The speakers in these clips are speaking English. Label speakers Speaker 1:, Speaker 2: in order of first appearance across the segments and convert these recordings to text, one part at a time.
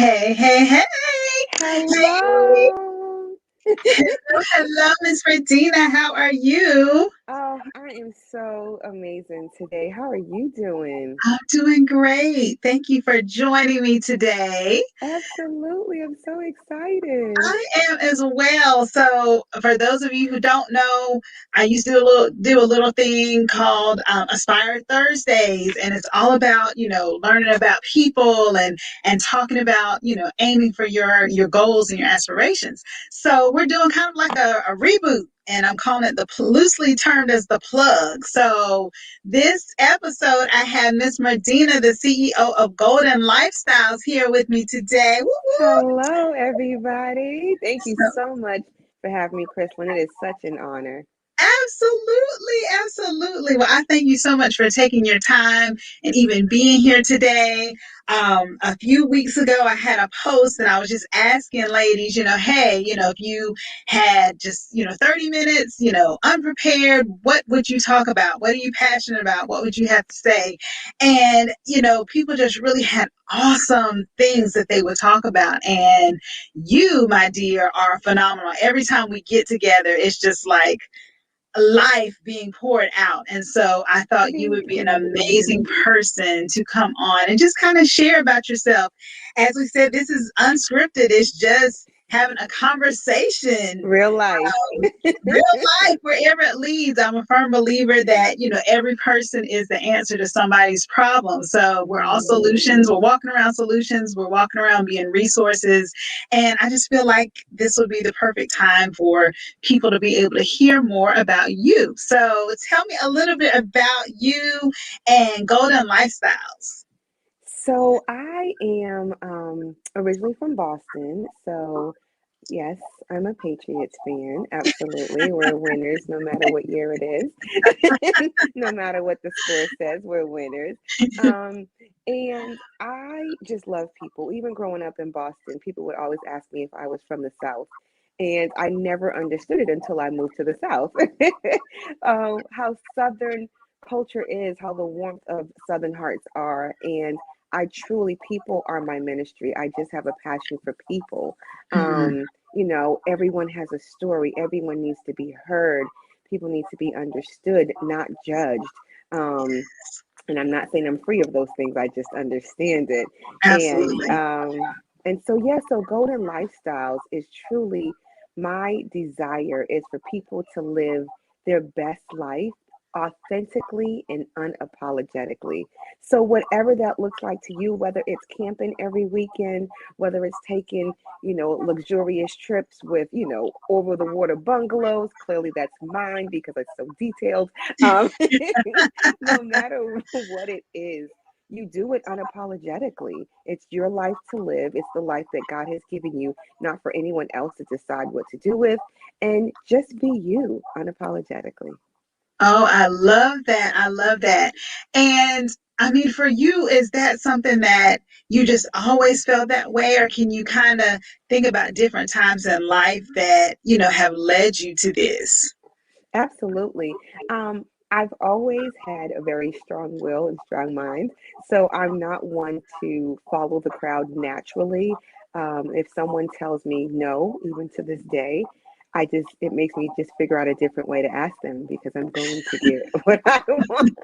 Speaker 1: Hey, hey, hey. Hey.
Speaker 2: Hello.
Speaker 1: Hello, hello, Miss Regina. How are you?
Speaker 2: Oh, I am so amazing today. How are you doing?
Speaker 1: I'm doing great. Thank you for joining me today.
Speaker 2: Absolutely. I'm so excited.
Speaker 1: I am as well. So, for those of you who don't know, I used to do a little thing called Aspire Thursdays, and it's all about learning about people and talking about aiming for your goals and your aspirations. So we're doing kind of like a reboot. And I'm calling it loosely termed as the plug. So this episode, I have Miss Medina, the CEO of Golden Lifestyles, here with me today. Woo woo!
Speaker 2: Hello, everybody. Thank you so much for having me, Chrislyn. It is such an honor.
Speaker 1: Absolutely, absolutely. Well, I thank you so much for taking your time and even being here today. A few weeks ago, I had a post and I was just asking ladies, hey, if you had just, 30 minutes, unprepared, what would you talk about? What are you passionate about? What would you have to say? And, people just really had awesome things that they would talk about. And you, my dear, are phenomenal. Every time we get together, it's just like, life being poured out. And so I thought you would
Speaker 2: Thank
Speaker 1: be an
Speaker 2: you.
Speaker 1: amazing person to come on and just kind of share about yourself. As we said, this is unscripted, it's just having a conversation.
Speaker 2: Real life.
Speaker 1: Real life, wherever it leads. I'm a firm believer that, every person is the answer to somebody's problem. So we're all
Speaker 2: Mhm.
Speaker 1: solutions. We're walking around solutions. We're walking around being resources. And I just feel like this would be the perfect time for people to be able to hear more about you. So tell me a little bit about you and Golden Lifestyles.
Speaker 2: So I am originally from Boston. So yes, I'm a Patriots fan. Absolutely. We're winners no matter what year it is. No matter what the score says, we're winners. Um, and I just love people. Even growing up in Boston, people would always ask me if I was from the South. And I never understood it until I moved to the South. How Southern culture is, how the warmth of Southern hearts are. And I truly, people are my ministry. I just have a passion for people.
Speaker 1: Mhm.
Speaker 2: Everyone has a story. Everyone needs to be heard. People need to be understood, not judged. Um, and I'm not saying I'm free of those things. I just understand it. And
Speaker 1: Absolutely.
Speaker 2: so Golden Lifestyles is truly my desire is for people to live their best life authentically and unapologetically. So whatever that looks like to you, whether it's camping every weekend, whether it's taking, luxurious trips with, over the water bungalows, clearly that's mine because it's so detailed. Um, no matter what it is, you do it unapologetically. It's your life to live. It's the life that God has given you, not for anyone else to decide what to do with. And just be you unapologetically.
Speaker 1: Oh, I love that. I love that. And I mean, for you, is that something that you just always felt that way, or can you kind of think about different times in life that, have led you to this?
Speaker 2: Absolutely. I've always had a very strong will and strong mind. So I'm not one to follow the crowd naturally. If someone tells me no, even to this day, it makes me just figure out a different way to ask them because I'm going to get what I want.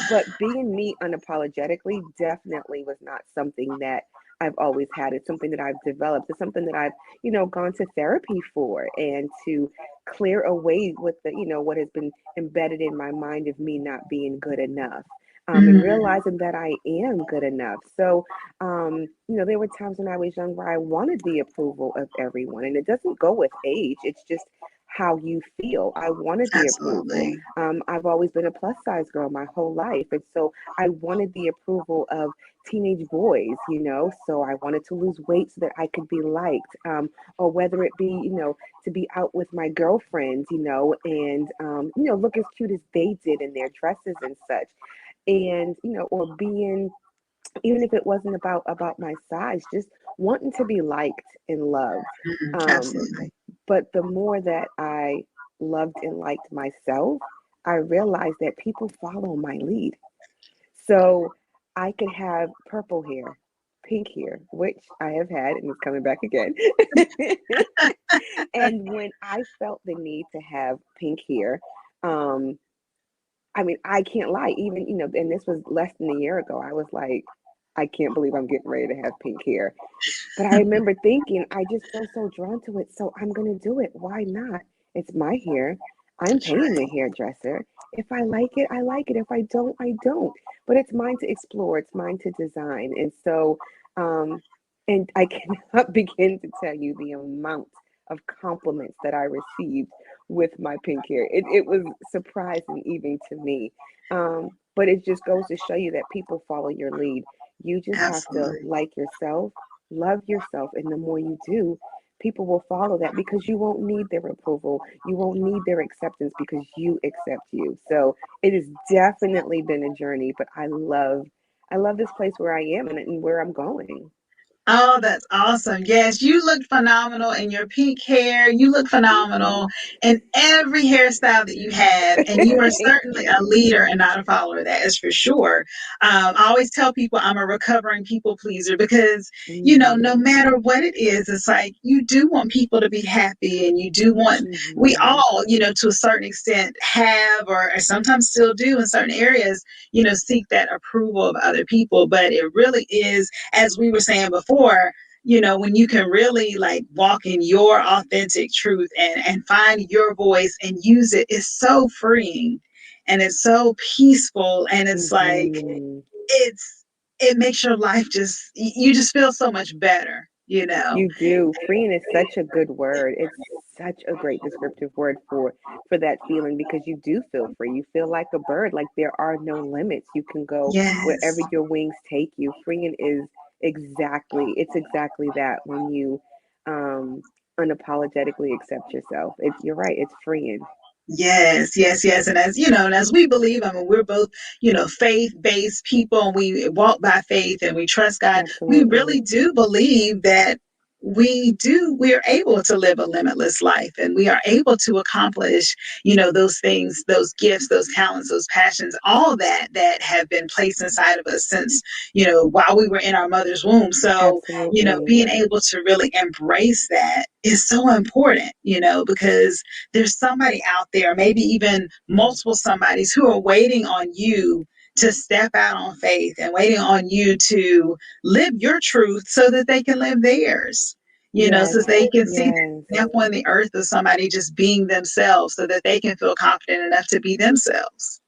Speaker 2: But being me unapologetically definitely was not something that I've always had. It's something that I've developed. It's something that I've, gone to therapy for and to clear away with what has been embedded in my mind of me not being good enough. And
Speaker 1: Mm,
Speaker 2: realizing that I am good enough. So, there were times when I was young where I wanted the approval of everyone, and it doesn't go with age. It's just how you feel. I wanted the approval.
Speaker 1: absolutely.
Speaker 2: I've always been a plus size girl my whole life. And so I wanted the approval of teenage boys, so I wanted to lose weight so that I could be liked, or whether it be, to be out with my girlfriends, and, look as cute as they did in their dresses and such. And, or being, even if it wasn't about my size, just wanting to be liked and loved. Um,
Speaker 1: Absolutely.
Speaker 2: but the more that I loved and liked myself, I realized that people follow my lead. So I could have purple hair, pink hair, which I have had and it's coming back again. And when I felt the need to have pink hair, um, I mean, I can't lie, even, and this was less than a year ago, I was like, I can't believe I'm getting ready to have pink hair. But I remember thinking, I just feel so drawn to it, so I'm gonna do it. Why not? It's my hair. I'm
Speaker 1: That's
Speaker 2: paying the
Speaker 1: right.
Speaker 2: hairdresser. If I like it, I like it. If I don't, I don't. But it's mine to explore. It's mine to design. And so, um, and I cannot begin to tell you the amount of compliments that I received with my pink hair. It was surprising even to me. But it just goes to show you that people follow your lead. You just have to
Speaker 1: Absolutely.
Speaker 2: like yourself, love yourself, and the more you do, people will follow that because you won't need their approval. You won't need their acceptance because you accept you. So it has definitely been a journey, but I love this place where I am and where I'm going.
Speaker 1: Oh, that's awesome. Yes, you look phenomenal in your pink hair. You look
Speaker 2: Thank
Speaker 1: phenomenal
Speaker 2: you.
Speaker 1: in every hairstyle that you have. And you are
Speaker 2: Thank
Speaker 1: certainly a
Speaker 2: you.
Speaker 1: leader and not a follower. That is for sure. I always tell people I'm a recovering people pleaser because, no
Speaker 2: Mhm.
Speaker 1: matter what it is, it's like you do want people to be happy and you do want, we
Speaker 2: Mhm.
Speaker 1: all, to a certain extent have or sometimes still do in certain areas, seek that approval of other people. But it really is, as we were saying before, when you can really like walk in your authentic truth and find your voice and use it, it's so freeing and it's so peaceful and it's like
Speaker 2: Mhm.
Speaker 1: it makes your life just you just feel so much better.
Speaker 2: You do. Freeing is such a good word. It's such a great descriptive word for that feeling because you do feel free. You feel like a bird, like there are no limits. You can go wherever
Speaker 1: Yes.
Speaker 2: your wings take you. Freeing is exactly that when you um unapologetically accept yourself. You're right, it's freeing.
Speaker 1: Yes, yes, yes. And as we believe, I mean, we're both, faith-based people and we walk by faith and we trust God. We really
Speaker 2: Absolutely.
Speaker 1: do believe that we are able to live a limitless life and we are able to accomplish, those things, those gifts, those talents, those passions, all that have been placed inside of us since, while we were in our mother's womb. So,
Speaker 2: Absolutely.
Speaker 1: being able to really embrace that is so important, because there's somebody out there, maybe even multiple somebodies who are waiting on you to step out on faith and waiting on you to live your truth so that they can live theirs. So
Speaker 2: Yes.
Speaker 1: they can see the
Speaker 2: Yes.
Speaker 1: example on the earth of somebody just being themselves so that they can feel confident enough to be themselves.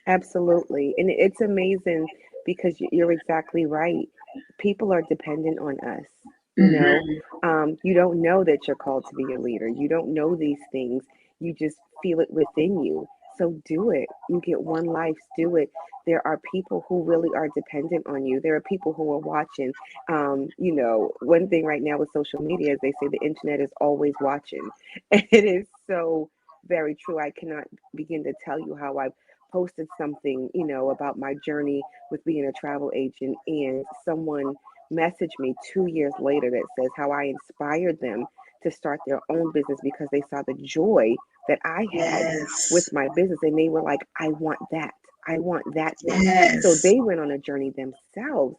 Speaker 2: Absolutely. And it's amazing because you're exactly right. People are dependent on us. You know,
Speaker 1: Mm-hmm.
Speaker 2: you don't know that you're called to be a leader. You don't know these things. You just feel it within you. So do it. You get one life, do it. There are people who really are dependent on you. There are people who are watching. One thing right now with social media is they say the internet is always watching. And it is so very true. I cannot begin to tell you how I've posted something, about my journey with being a travel agent, and someone messaged me 2 years later that says how I inspired them to start their own business because they saw the joy that I had
Speaker 1: Yes.
Speaker 2: with my business. And they were like, I want that. I want that thing. So
Speaker 1: Yes.
Speaker 2: they went on a journey themselves,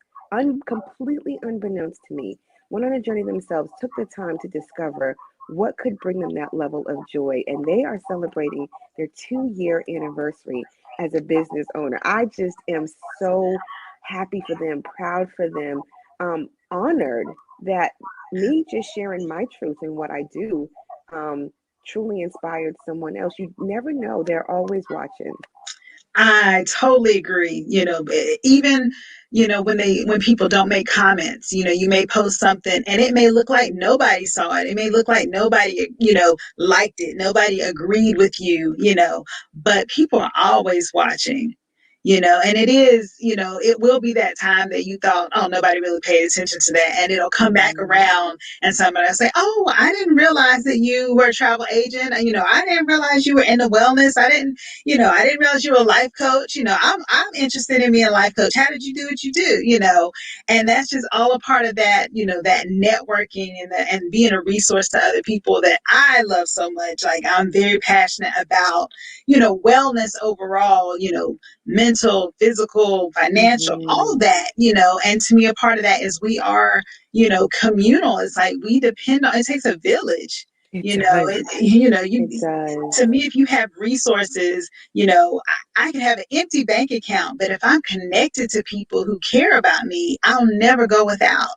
Speaker 2: completely unbeknownst to me, went on a journey themselves, took the time to discover what could bring them that level of joy. And they are celebrating their 2 year anniversary as a business owner. I just am so happy for them, proud for them, honored that me just sharing my truth and what I do um, truly inspired someone else. You never know, they're always watching.
Speaker 1: I totally agree. Even when people don't make comments, you may post something and it may look like nobody saw it. It may look like nobody, liked it. Nobody agreed with you, but people are always watching. And it is, it will be that time that you thought, oh, nobody really paid attention to that. And it'll come back
Speaker 2: Hmm.
Speaker 1: around and somebody will say, oh, I didn't realize that you were a travel agent. I didn't realize you were into wellness. I didn't realize you were a life coach. I'm interested in being a life coach. How did you do what you do? And that's just all a part of that, that networking and being a resource to other people that I love so much. Like I'm very passionate about, wellness overall, mental, physical, financial, all
Speaker 2: Mm-hmm.
Speaker 1: that, and to me, a part of that is we are, communal. It's like we depend on, it takes a village,
Speaker 2: It
Speaker 1: you know,
Speaker 2: does.
Speaker 1: you,
Speaker 2: It does.
Speaker 1: to me, if you have resources, I can have an empty bank account, but if I'm connected to people who care about me, I'll never go without.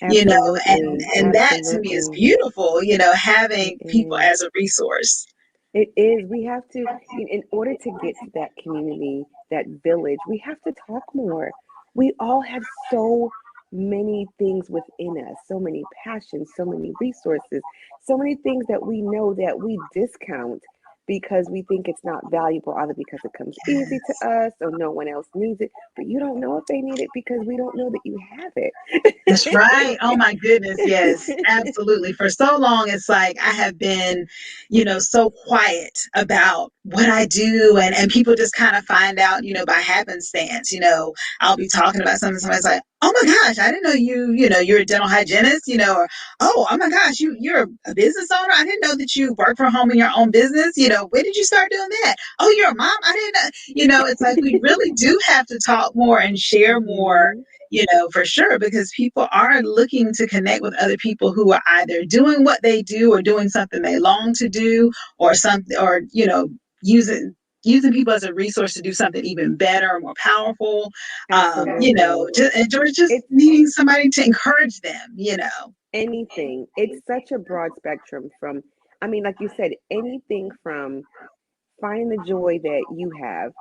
Speaker 1: You know, and
Speaker 2: Absolutely.
Speaker 1: and that to me is
Speaker 2: Absolutely.
Speaker 1: beautiful.
Speaker 2: It
Speaker 1: Having people
Speaker 2: is.
Speaker 1: as a resource.
Speaker 2: It is. We have to, in order to get to that community, that village, we have to talk more. We all have so many things within us, so many passions, so many resources, so many things that we know that we discount because we think it's not valuable, either because it comes easy to
Speaker 1: Yes.
Speaker 2: us or no one else needs it. But you don't know if they need it because we don't know that you have
Speaker 1: That's right. Oh my goodness. Yes,
Speaker 2: it.
Speaker 1: absolutely. For so long, it's like I have been, so quiet about what I do. And people just kind of find out, by happenstance. I'll be talking about something. Somebody's like, oh my gosh, I didn't know you're a dental hygienist, or, oh my gosh, you're a business owner. I didn't know that you work from home in your own business. When did you start doing that? Oh, you're a mom. I didn't know. It's like we really do have to talk more and share more,
Speaker 2: Hmm.
Speaker 1: for sure, because people are looking to connect with other people who are either doing what they do or doing something they long to do, or something, or, using people as a resource to do something even better or more powerful.
Speaker 2: Absolutely.
Speaker 1: Just
Speaker 2: It's
Speaker 1: needing somebody to encourage them.
Speaker 2: anything. It's such a broad spectrum from, I mean, like you said, anything from finding the joy that you have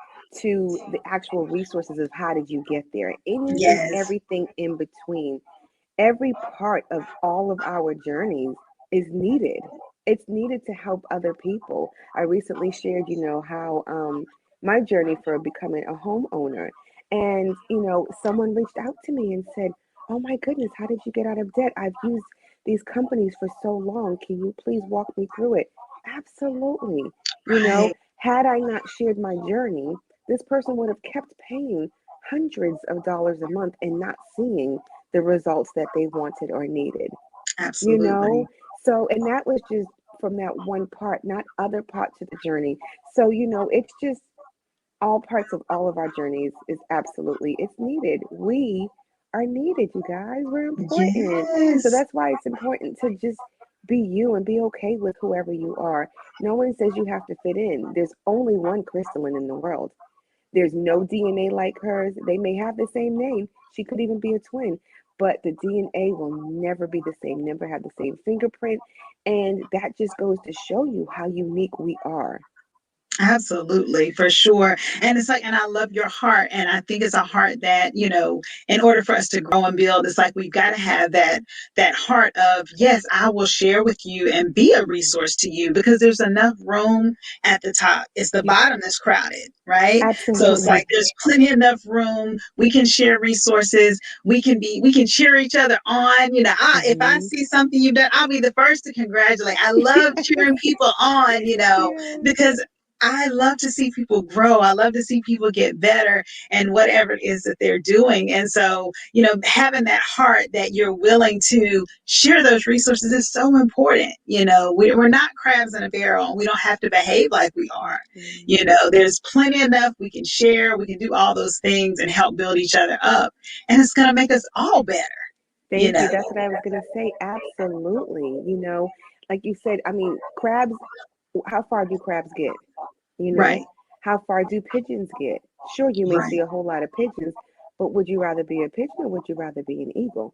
Speaker 2: to the actual resources of how did you get there. Any and
Speaker 1: Yes.
Speaker 2: everything in between. Every part of all of our journeys is needed. It's needed to help other people. I recently shared, how my journey for becoming a homeowner. And, someone reached out to me and said, "Oh my goodness, how did you get out of debt? I've used these companies for so long. Can you please walk me through it?" Absolutely.
Speaker 1: Right.
Speaker 2: Had I not shared my journey, this person would have kept paying hundreds of dollars a month and not seeing the results that they wanted or needed, you
Speaker 1: Absolutely.
Speaker 2: know? So, and that was just from that one part, not other parts of the journey. So, it's just all parts of all of our journeys is absolutely, it's needed. We are needed, you guys. We're important. So
Speaker 1: Yes.
Speaker 2: that's why it's important to just be you and be okay with whoever you are. No one says you have to fit in. There's only one crystalline in the world. There's no DNA like hers. They may have the same name. She could even be a twin, but the DNA will never be the same, never have the same fingerprint. And that just goes to show you how unique we are.
Speaker 1: Absolutely, for sure. And it's like, and I love your heart. And I think it's a heart that, in order for us to grow and build, it's like we've got to have that heart of, yes, I will share with you and be a resource to you, because there's enough room at the top. It's the
Speaker 2: Yeah,
Speaker 1: bottom that's crowded, right? So it's like
Speaker 2: absolutely.
Speaker 1: there's plenty enough room. We can share resources. We can cheer each other on. If I
Speaker 2: Hmm.
Speaker 1: see something you've done, I'll be the first to congratulate. I love cheering people on,
Speaker 2: Yes.
Speaker 1: because I love to see people grow. I love to see people get better and whatever it is that they're doing. And so, having that heart that you're willing to share those resources is so important. We're not crabs in a barrel. We don't have to behave like we are.
Speaker 2: Mhm.
Speaker 1: There's plenty enough we can share. We can do all those things and help build each other up. And it's going to make us all better, you
Speaker 2: Thank
Speaker 1: know?
Speaker 2: you. That's what I was going to say. Absolutely. Like you said, I mean, crabs, how far do crabs get? You
Speaker 1: Right,
Speaker 2: know, how far do pigeons get? Sure, you may see
Speaker 1: right,
Speaker 2: a whole lot of pigeons, but would you rather be a pigeon or would you rather be an eagle?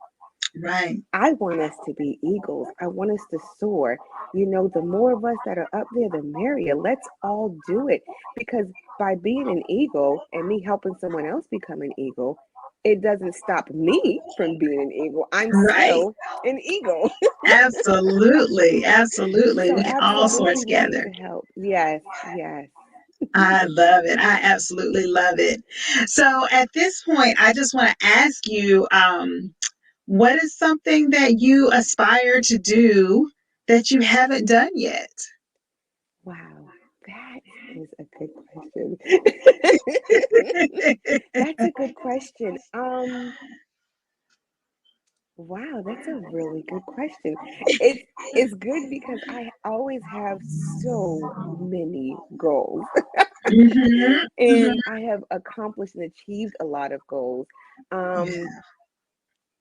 Speaker 1: right.
Speaker 2: I want us to be eagles. I want us to soar. The more of us that are up there, the merrier. Let's all do it. Because by being an eagle and me helping someone else become an eagle, it doesn't stop me from being an eagle. I'm
Speaker 1: Right.
Speaker 2: still an eagle.
Speaker 1: Absolutely. Absolutely.
Speaker 2: So,
Speaker 1: We can all soar
Speaker 2: absolutely, we need
Speaker 1: together.
Speaker 2: to help. Yes, yes.
Speaker 1: I love it. I absolutely love it. So at this point, I just want to ask you, what is something that you aspire to do that you haven't done yet?
Speaker 2: Wow, that is a good question. That's a good question. Wow, that's a really good question. It's good because I always have so many goals.
Speaker 1: Mm-hmm.
Speaker 2: And
Speaker 1: Mm-hmm.
Speaker 2: I have accomplished and achieved a lot of goals. Um,
Speaker 1: Yeah.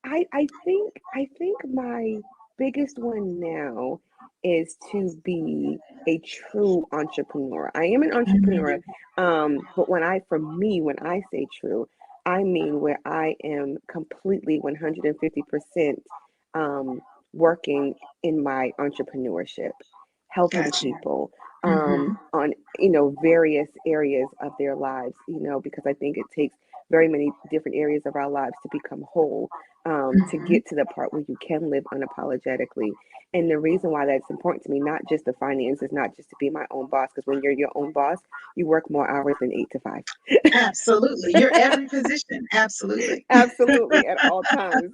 Speaker 2: I think my biggest one now is to be a true entrepreneur. I am an entrepreneur,
Speaker 1: Mm-hmm.
Speaker 2: but for me, when I say true, I mean where I am completely 150% um, working in my entrepreneurship, helping
Speaker 1: Gotcha.
Speaker 2: people
Speaker 1: Mm-hmm.
Speaker 2: on various areas of their lives. Because I think it takes very many different areas of our lives to become whole, to
Speaker 1: Mm-hmm.
Speaker 2: get to the part where you can live unapologetically. And the reason why that's important to me, not just the finances, not just to be my own boss, because when you're your own boss, you work more hours than 8 to 5.
Speaker 1: Absolutely. You're every position. Absolutely.
Speaker 2: Absolutely, at all times.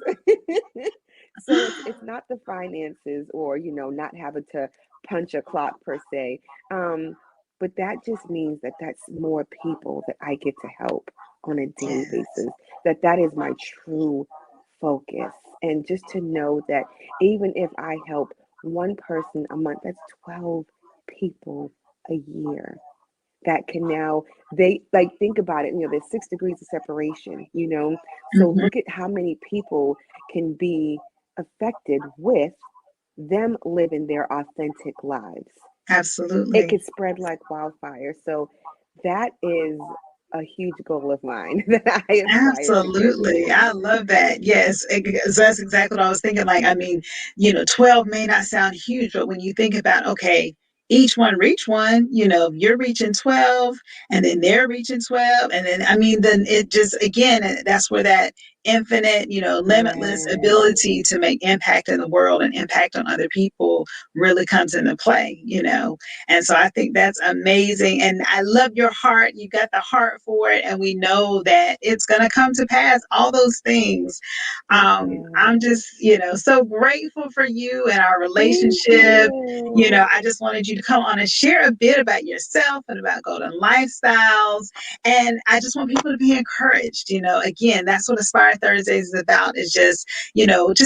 Speaker 2: So it's not the finances, or not having to punch a clock per se. Um, but that just means that that's more people that I get to help on a daily
Speaker 1: Yes.
Speaker 2: basis. That is my true focus. And just to know that even if I help one person a month, that's 12 people a year that can now, they like, think about it, there's 6 degrees of separation. So
Speaker 1: Mm-hmm.
Speaker 2: look at how many people can be affected with them living their authentic lives. It
Speaker 1: Absolutely.
Speaker 2: could spread like wildfire. So that is a huge goal of mine that I aspire to get
Speaker 1: Absolutely.
Speaker 2: to.
Speaker 1: I love that. Yes. That's exactly what I was thinking. Like, I mean, 12 may not sound huge, but when you think about, okay, each one reach one, you're reaching 12 and then they're reaching 12. And then, I mean, then it just, again, that's where that infinite, limitless
Speaker 2: Yes.
Speaker 1: ability to make impact in the world and impact on other people really comes into play. And so I think that's amazing. And I love your heart. You got the heart for it. And we know that it's going to come to pass, all those things.
Speaker 2: Thank you.
Speaker 1: I'm just, so grateful for you and our
Speaker 2: Thank
Speaker 1: relationship.
Speaker 2: you.
Speaker 1: I just wanted you to come on and share a bit about yourself and about golden lifestyles. And I just want people to be encouraged. Again, that's what Aspire Thursdays is about, is just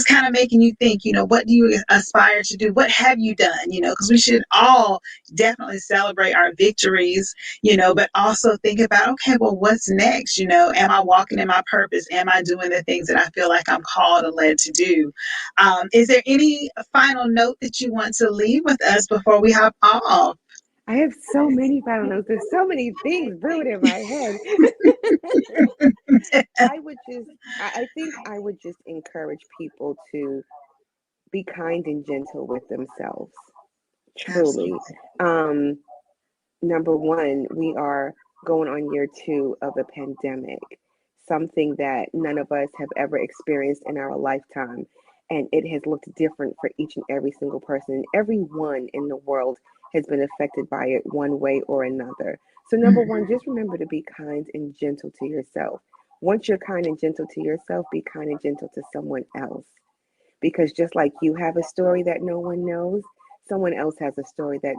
Speaker 1: kind of making you think, what do you aspire to do? What have you done? Because we should all definitely celebrate our victories, but also think about, okay, well, what's next? Am I walking in my purpose? Am I doing the things that I feel like I'm called and led to do? Is there any final note that you want to leave with us before we hop off?
Speaker 2: I have so many final notes. There's so many things brewing in my head. I would just, I think I would just encourage people to be kind and gentle with themselves. Truly.
Speaker 1: Absolutely.
Speaker 2: Um, Number one, we are going on year two of a pandemic, something that none of us have ever experienced in our lifetime. And it has looked different for each and every single person. Everyone in the world has been affected by it one way or another. So, number one,
Speaker 1: Mhm.
Speaker 2: just remember to be kind and gentle to yourself. Once you're kind and gentle to yourself, be kind and gentle to someone else, because just like you have a story that no one knows, someone else has a story that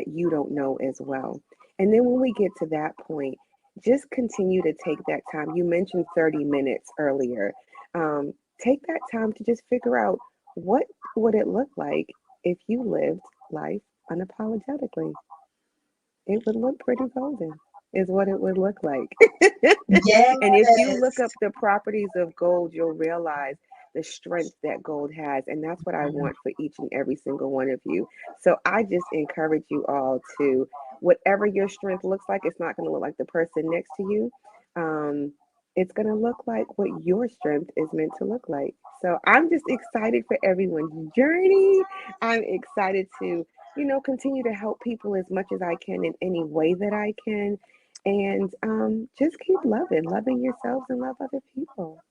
Speaker 2: you don't know as well. And then when we get to that point, just continue to take that time. You mentioned 30 minutes earlier. Take that time to just figure out, what would it look like if you lived life unapologetically. It would look pretty golden, is what it would look like. And if you look
Speaker 1: Yes.
Speaker 2: up the properties of gold, you'll realize the strength that gold has. And that's what I want for each and every single one of you. So I just encourage you all to, whatever your strength looks like, it's not going to look like the person next to you. Um, it's going to look like what your strength is meant to look like. So I'm just excited for everyone's journey. I'm excited to, continue to help people as much as I can in any way that I can. And just keep loving yourselves and love other people.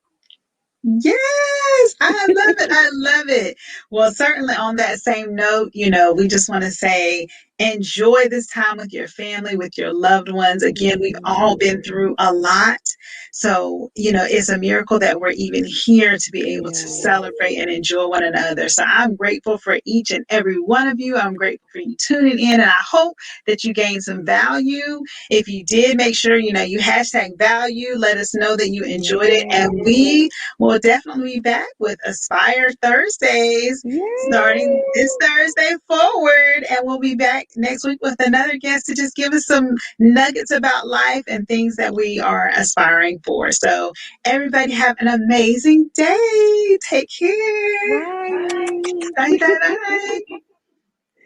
Speaker 1: Yes, I love it. I love it. Well, certainly on that same note, we just want to say enjoy this time with your family, with your loved ones. Again, we've all been
Speaker 2: Mhm.
Speaker 1: through a lot. So, it's a miracle that we're even here to be able to
Speaker 2: Yes.
Speaker 1: celebrate and enjoy one another. So I'm grateful for each and every one of you. I'm grateful for you tuning in, and I hope that you gained some value. If you did, make sure, you hashtag value. Let us know that you enjoyed it. And
Speaker 2: Yes.
Speaker 1: we will definitely be back with Aspire Thursdays starting this
Speaker 2: Yay.
Speaker 1: Thursday forward. And we'll be back next week with another guest to just give us some nuggets about life and things that we are aspiring for. So, everybody have an amazing day. Take care.
Speaker 2: Bye.
Speaker 1: Bye. Bye. Bye.